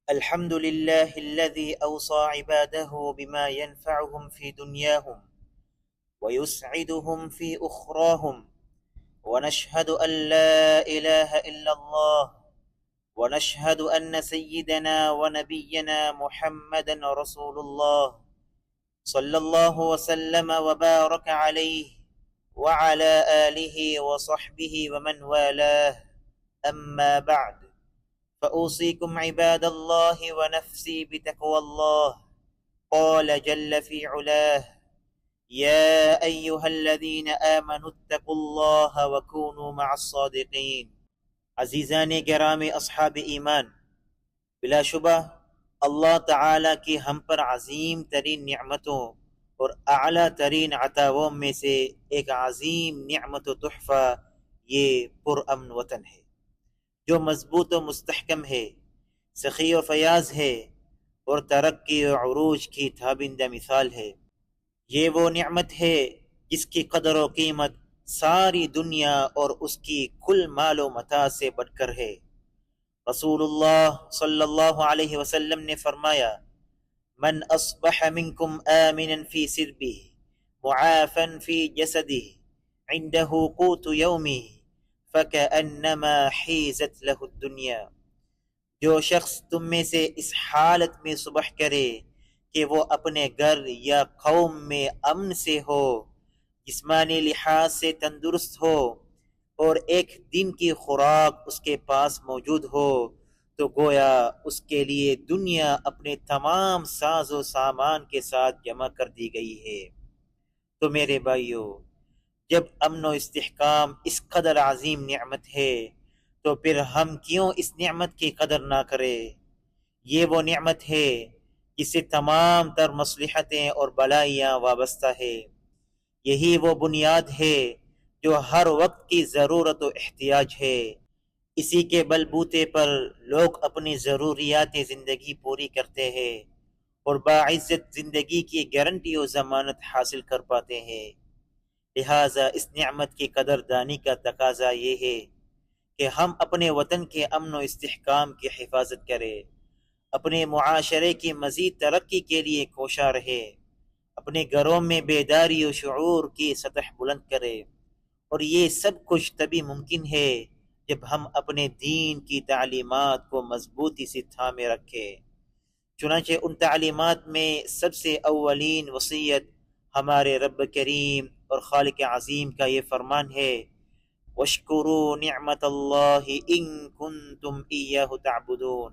الحمد لله الذي أوصى عباده بما ينفعهم في دنياهم ويسعدهم في أخراهم، ونشهد أن لا إله إلا الله، ونشهد أن سيدنا ونبينا محمدا رسول الله صلى الله وسلم وبارك عليه وعلى آله وصحبه ومن والاه. أما بعد، فأوصيكم عباد الله ونفسي بتقوى الله. قال جل في علاه: يا أيها الذين آمنوا اتقوا الله وكونوا مع الصادقين. عزیزان گرامی اصحاب ایمان، بلا شبہ اللہ تعالیٰ کی ہم پر عظیم ترین نعمتوں اور اعلیٰ ترین عطاؤں میں سے ایک عظیم نعمت و تحفہ یہ پرامن وطن ہے، جو مضبوط و مستحکم ہے، سخی و فیاض ہے اور ترقی و عروج کی تابندہ مثال ہے۔ یہ وہ نعمت ہے جس کی قدر و قیمت ساری دنیا اور اس کی کل مال و متاع سے بڑھ کر ہے۔ رسول اللہ صلی اللہ علیہ وسلم نے فرمایا: من اصبح منکم آمنا فی سربہ معافا فی جسدہ عنده قوت یومہ فکأنما حیزت لہ الدنیا۔ جو شخص تم میں سے اس حالت میں صبح کرے کہ وہ اپنے گھر یا قوم میں امن سے ہو، جسمانی لحاظ سے تندرست ہو اور ایک دن کی خوراک اس کے پاس موجود ہو، تو گویا اس کے لیے دنیا اپنے تمام ساز و سامان کے ساتھ جمع کر دی گئی ہے۔ تو میرے بھائیو، جب امن و استحکام اس قدر عظیم نعمت ہے تو پھر ہم کیوں اس نعمت کی قدر نہ کرے؟ یہ وہ نعمت ہے جس سے تمام تر مصلحتیں اور بلائیاں وابستہ ہے۔ یہی وہ بنیاد ہے جو ہر وقت کی ضرورت و احتیاج ہے۔ اسی کے بلبوتے پر لوگ اپنی ضروریات زندگی پوری کرتے ہیں اور باعزت زندگی کی گارنٹی و ضمانت حاصل کر پاتے ہیں۔ لہٰذا اس نعمت کی قدر دانی کا تقاضا یہ ہے کہ ہم اپنے وطن کے امن و استحکام کی حفاظت کریں، اپنے معاشرے کی مزید ترقی کے لیے کوشاں رہے، اپنے گھروں میں بیداری و شعور کی سطح بلند کرے، اور یہ سب کچھ تبھی ممکن ہے جب ہم اپنے دین کی تعلیمات کو مضبوطی سے تھامے رکھیں۔ چنانچہ ان تعلیمات میں سب سے اولین وصیت ہمارے رب کریم اور خالق عظیم کا یہ فرمان ہے: وَاشْكُرُوا نِعْمَةَ اللَّهِ إِن كُنتُمْ إِيَّاهُ تَعْبُدُونَ۔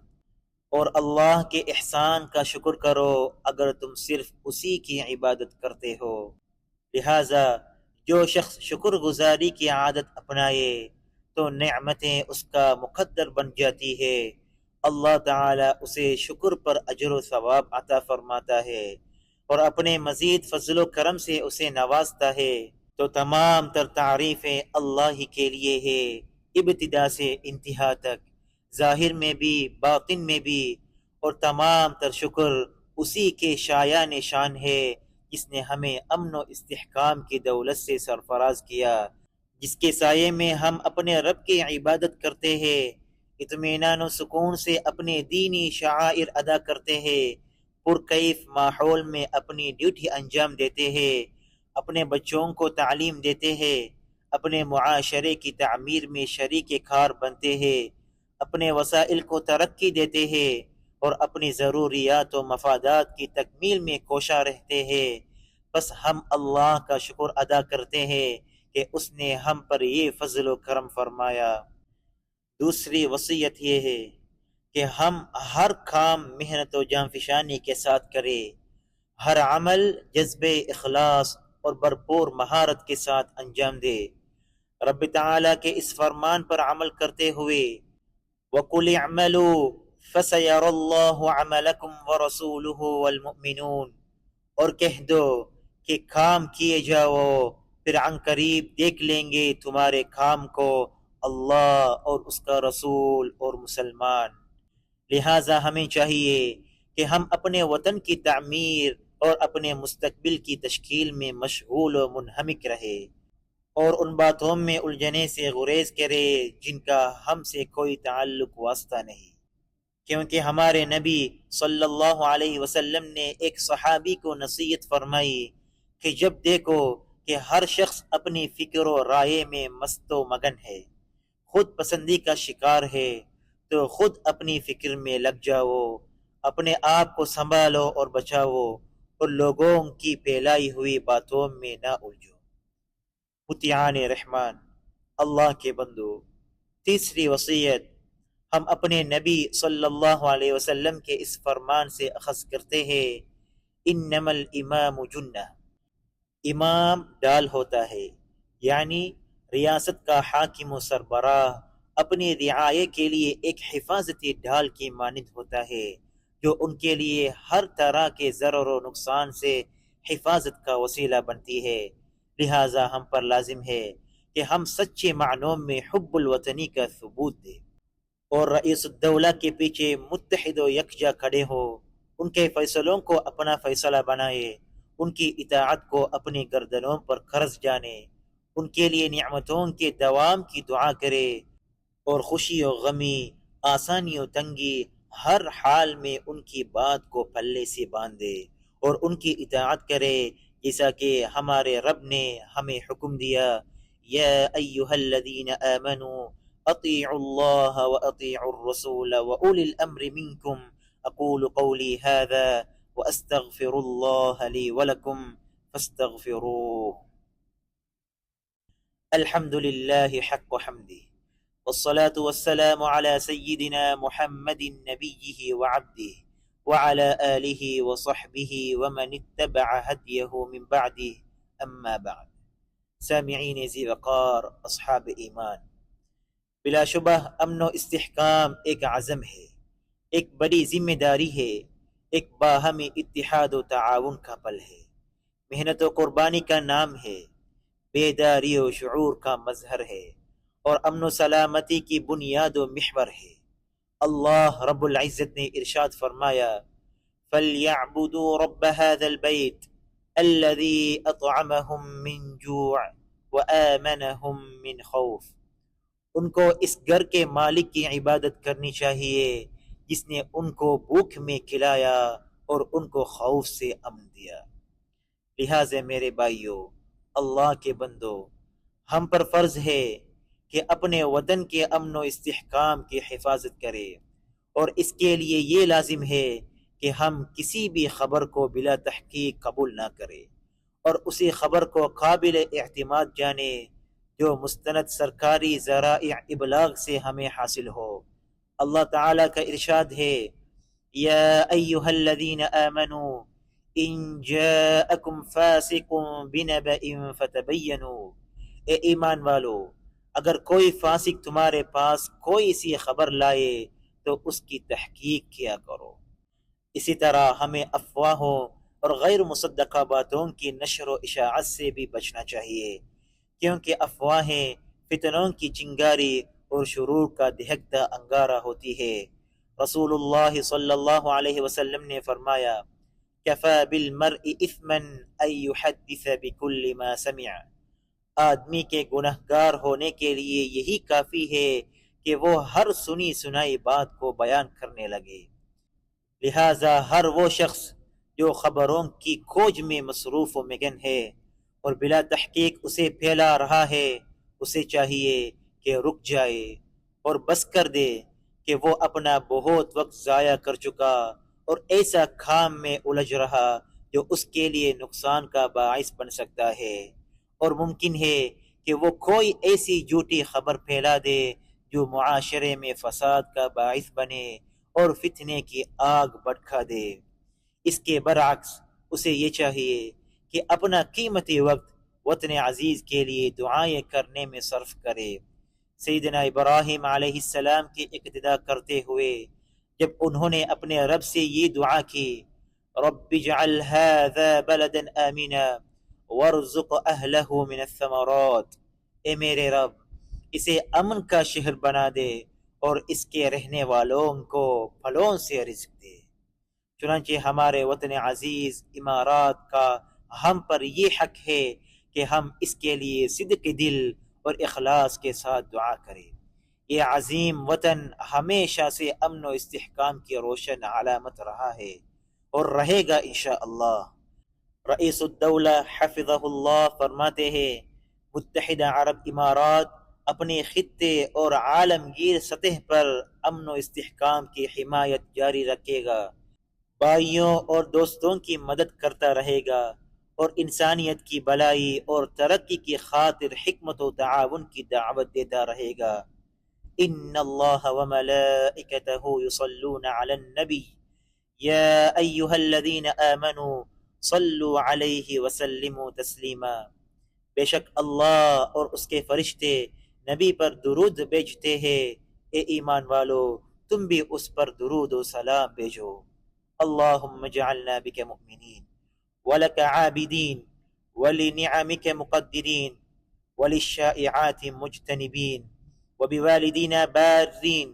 اور اللہ کے احسان کا شکر کرو اگر تم صرف اسی کی عبادت کرتے ہو۔ لہٰذا جو شخص شکر گزاری کی عادت اپنائے تو نعمتیں اس کا مقدر بن جاتی ہے، اللہ تعالیٰ اسے شکر پر اجر و ثواب عطا فرماتا ہے اور اپنے مزید فضل و کرم سے اسے نوازتا ہے۔ تو تمام تر تعریفیں اللہ ہی کے لیے ہے، ابتدا سے انتہا تک، ظاہر میں بھی باطن میں بھی، اور تمام تر شکر اسی کے شایان شان ہے جس نے ہمیں امن و استحکام کی دولت سے سرفراز کیا، جس کے سائے میں ہم اپنے رب کی عبادت کرتے ہیں، اطمینان و سکون سے اپنے دینی شعائر ادا کرتے ہیں، پرکیف ماحول میں اپنی ڈیوٹی انجام دیتے ہیں، اپنے بچوں کو تعلیم دیتے ہیں، اپنے معاشرے کی تعمیر میں شریک کار بنتے ہیں، اپنے وسائل کو ترقی دیتے ہیں اور اپنی ضروریات و مفادات کی تکمیل میں کوشاں رہتے ہیں۔ بس ہم اللہ کا شکر ادا کرتے ہیں کہ اس نے ہم پر یہ فضل و کرم فرمایا۔ دوسری وصیت یہ ہے کہ ہم ہر کام محنت و جانفشانی کے ساتھ کریں، ہر عمل جذب اخلاص اور بھرپور مہارت کے ساتھ انجام دے۔ رب تعالیٰ کے اس فرمان پر عمل کرتے ہوئے وَقُلِ اعْمَلُوا فَسَيَرَى اللَّهُ عَمَلَكُمْ وَرَسُولُهُ وَالْمُؤْمِنُونَ، اور کہہ دو کہ کام کیے جاؤ، پھر عن قریب دیکھ لیں گے تمہارے کام کو اللہ اور اس کا رسول اور مسلمان۔ لہٰذا ہمیں چاہیے کہ ہم اپنے وطن کی تعمیر اور اپنے مستقبل کی تشکیل میں مشغول و منہمک رہے اور ان باتوں میں الجھنے سے گریز کرے جن کا ہم سے کوئی تعلق واسطہ نہیں۔ کیونکہ ہمارے نبی صلی اللہ علیہ وسلم نے ایک صحابی کو نصیحت فرمائی کہ جب دیکھو کہ ہر شخص اپنی فکر و رائے میں مست و مگن ہے، خود پسندی کا شکار ہے، تو خود اپنی فکر میں لگ جاؤ، اپنے آپ کو سنبھالو اور بچاؤ، اور لوگوں کی پھیلائی ہوئی باتوں میں نہ الجھو۔ مطیعان رحمان، اللہ کے بندو، تیسری وصیت ہم اپنے نبی صلی اللہ علیہ وسلم کے اس فرمان سے اخذ کرتے ہیں، انما الامام جنہ، امام ڈال ہوتا ہے، یعنی ریاست کا حاکم و سربراہ اپنی رعایا کے لیے ایک حفاظتی ڈھال کی مانند ہوتا ہے، جو ان کے لیے ہر طرح کے ضرر و نقصان سے حفاظت کا وسیلہ بنتی ہے۔ لہٰذا ہم پر لازم ہے کہ ہم سچے معنوں میں حب الوطنی کا ثبوت دیں، اور رئیس الدولہ کے پیچھے متحد و یکجا کھڑے ہو، ان کے فیصلوں کو اپنا فیصلہ بنائے، ان کی اطاعت کو اپنی گردنوں پر قرض جانے، ان کے لیے نعمتوں کے دوام کی دعا کرے، اور خوشی و غمی، آسانی و تنگی، ہر حال میں ان کی بات کو پلے سے باندھے اور ان کی اطاعت کرے، جیسا کہ ہمارے رب نے ہمیں حکم دیا، یا ایہا الذین آمنوا اطیعوا اللہ واطیعوا الرسول واولی الامر منکم، اقول قولی هذا واستغفر اللہ لی ولکم فاستغفروه۔ الحمد للہ حق حمدہ، والصلاة والسلام على سيدنا محمد نبيه وعبده وعلى آله وصحبه ومن اتبع هديه من بعده، أما بعد۔ سامعین ذی وقار، اصحاب ایمان، بلا شبہ امن و استحکام ایک عزم ہے، ایک بڑی ذمہ داری ہے، ایک باہمی اتحاد و تعاون کا پل ہے، محنت و قربانی کا نام ہے، بیداری و شعور کا مظہر ہے، اور امن و سلامتی کی بنیاد و محور ہے۔ اللہ رب العزت نے ارشاد فرمایا، فَلْيَعْبُدُوا رَبَّ هَذَا الْبَيْتِ الَّذِي أَطْعَمَهُم مِّن جُوعٍ وَآمَنَهُم مِّن خَوْفٍ، ان کو اس گھر کے مالک کی عبادت کرنی چاہیے جس نے ان کو بھوک میں کھلایا اور ان کو خوف سے امن دیا۔ لہٰذا میرے بھائیو، اللہ کے بندو، ہم پر فرض ہے کہ اپنے وطن کے امن و استحکام کی حفاظت کرے، اور اس کے لیے یہ لازم ہے کہ ہم کسی بھی خبر کو بلا تحقیق قبول نہ کریں، اور اسی خبر کو قابل اعتماد جانے جو مستند سرکاری ذرائع ابلاغ سے ہمیں حاصل ہو۔ اللہ تعالیٰ کا ارشاد ہے، یا ایہا الذین آمنوا ان جاءکم فاسق بنبأ فتبینوا، اے ایمان والو، اگر کوئی فاسق تمہارے پاس کوئی سی خبر لائے تو اس کی تحقیق کیا کرو۔ اسی طرح ہمیں افواہوں اور غیر مصدقہ باتوں کی نشر و اشاعت سے بھی بچنا چاہیے، کیونکہ افواہیں فتنوں کی چنگاری اور شرور کا دہکتا انگارہ ہوتی ہے۔ رسول اللہ صلی اللہ علیہ وسلم نے فرمایا، کفا بالمرء اثما ان یحدث بکل ما سمع، آدمی کے گنہگار ہونے کے لیے یہی کافی ہے کہ وہ ہر سنی سنائی بات کو بیان کرنے لگے۔ لہٰذا ہر وہ شخص جو خبروں کی کھوج میں مصروف و مگن ہے اور بلا تحقیق اسے پھیلا رہا ہے، اسے چاہیے کہ رک جائے اور بس کر دے کہ وہ اپنا بہت وقت ضائع کر چکا اور ایسا کام میں الجھ رہا جو اس کے لیے نقصان کا باعث بن سکتا ہے، اور ممکن ہے کہ وہ کوئی ایسی جھوٹی خبر پھیلا دے جو معاشرے میں فساد کا باعث بنے اور فتنے کی آگ بھڑکا دے۔ اس کے برعکس اسے یہ چاہیے کہ اپنا قیمتی وقت وطن عزیز کے لیے دعائیں کرنے میں صرف کرے۔ سیدنا ابراہیم علیہ السلام کی اقتداء کرتے ہوئے جب انہوں نے اپنے رب سے یہ دعا کی، رب اجعل هذا بلدا آمنا وارزق اہلہ من الثمرات، اے میرے رب اسے امن کا شہر بنا دے اور اس کے رہنے والوں کو پھلوں سے رزق دے۔ چنانچہ ہمارے وطن عزیز امارات کا ہم پر یہ حق ہے کہ ہم اس کے لیے صدق دل اور اخلاص کے ساتھ دعا کریں۔ یہ عظیم وطن ہمیشہ سے امن و استحکام کی روشن علامت رہا ہے اور رہے گا انشاءاللہ۔ رئیس الدولہ حفظہ اللہ فرماتے ہیں متحدہ عرب امارات اپنے خطے اور عالمگیر سطح پر امن و استحکام کی حمایت جاری رکھے گا، بھائیوں اور دوستوں کی مدد کرتا رہے گا اور انسانیت کی بھلائی اور ترقی کی خاطر حکمت و تعاون کی دعوت دیتا رہے گا۔ ان اللہ وملائکتہ یصلون علی النبی یا ایہا الذین آمنوا صلوا علیہ وسلموا تسلیما، بے شک اللہ اور اس کے فرشتے نبی پر درود بھیجتے ہیں، اے ایمان والو تم بھی اس پر درود و سلام بھیجو۔ اللہم اجعلنا بک مؤمنین ولک عابدین ولنعمک مقدرین وللشائعات مجتنبین وبوالدینا بارین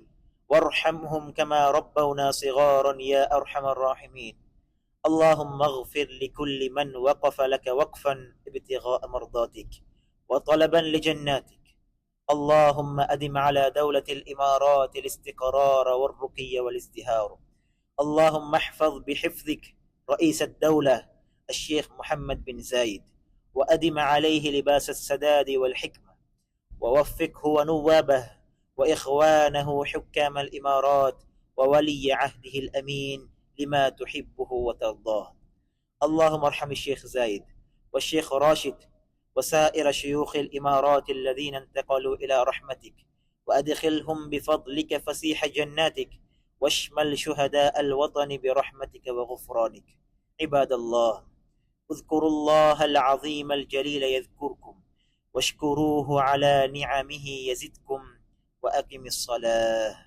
وارحمهم كما ربونا صغارا یا ارحم الراحمین۔ اللهم اغفر لكل من وقف لك وقفا ابتغاء مرضاتك وطلبا لجناتك، اللهم أدم على دولة الإمارات الاستقرار والرقي والازدهار، اللهم احفظ بحفظك رئيس الدولة الشيخ محمد بن زايد وأدم عليه لباس السداد والحكمة، ووفقه ونوابه وإخوانه حكام الإمارات وولي عهده الأمين لما تحبه وترضاه، اللهم ارحم الشيخ زايد والشيخ راشد وسائر شيوخ الإمارات الذين انتقلوا إلى رحمتك، وأدخلهم بفضلك فسيح جناتك، واشمل شهداء الوطن برحمتك وغفرانك۔ عباد الله اذكروا الله العظيم الجليل يذكركم واشكروه على نعمه يزدكم وأقم الصلاة۔